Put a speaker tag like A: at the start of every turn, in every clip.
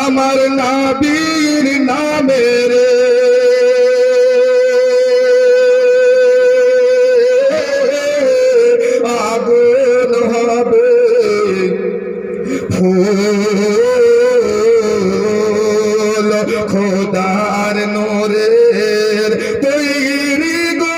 A: আমার নবীর নামের আগুন হবে ফুল খোদার নূরের তৈরি গো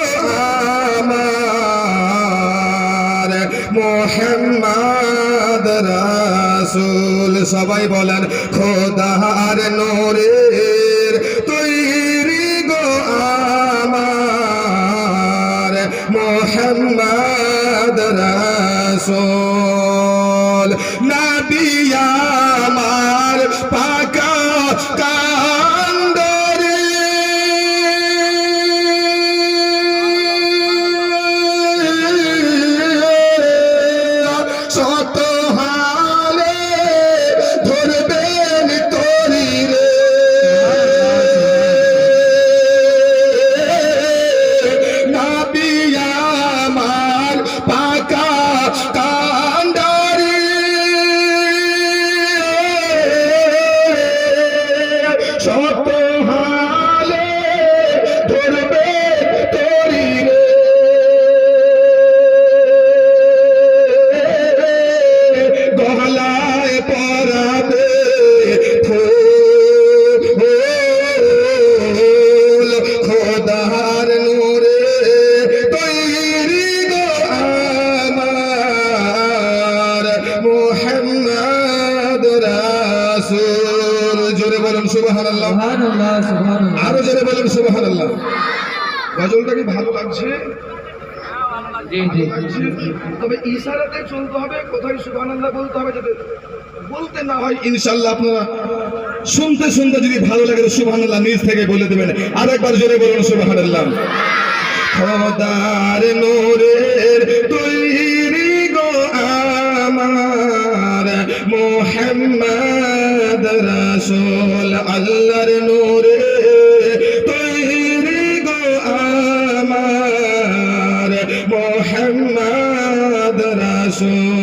A: আমার মুহাম্মদ রাসূল। সবাই বলেন খোদার নূরের তৈরি গো আমার মুহাম্মদ রাসূল। নবী আমার পাকা কান্দরে শত হালে ধরবেন তরি রে নবী আমার পাকা কান্দরে শত হালে ধরবে তরি রে গলায় পরাবে ফুল খোদার নূরে তৈরি গো আমার মুহাম্মদ রাসূল। জোরে বলুন সুবহানাল্লাহ।
B: সুবহানাল্লাহ সুবহানাল্লাহ।
A: আরো জোরে বলুন সুবহানাল্লাহ। গজলটা কি ভালো লাগছে?
B: জি জি।
A: তবে ইশারাতে চলতে হবে, কোথায় সুবহানাল্লাহ বলতে হবে, যাতে বলতে না হয়। ইনশাআল্লাহ আপনারা শুনতে শুনতে যদি ভালো লাগে সুবহানাল্লাহ নিজ থেকে বলে দেবেন। আরেকবার জোরে বলুন সুবহানাল্লাহ। খোদার নূরের তৈরি গো আমার মুহাম্মদ রাসূল। আল্লাহর নূরে তৈরি গো আমার মুহাম্মদ রাসূল।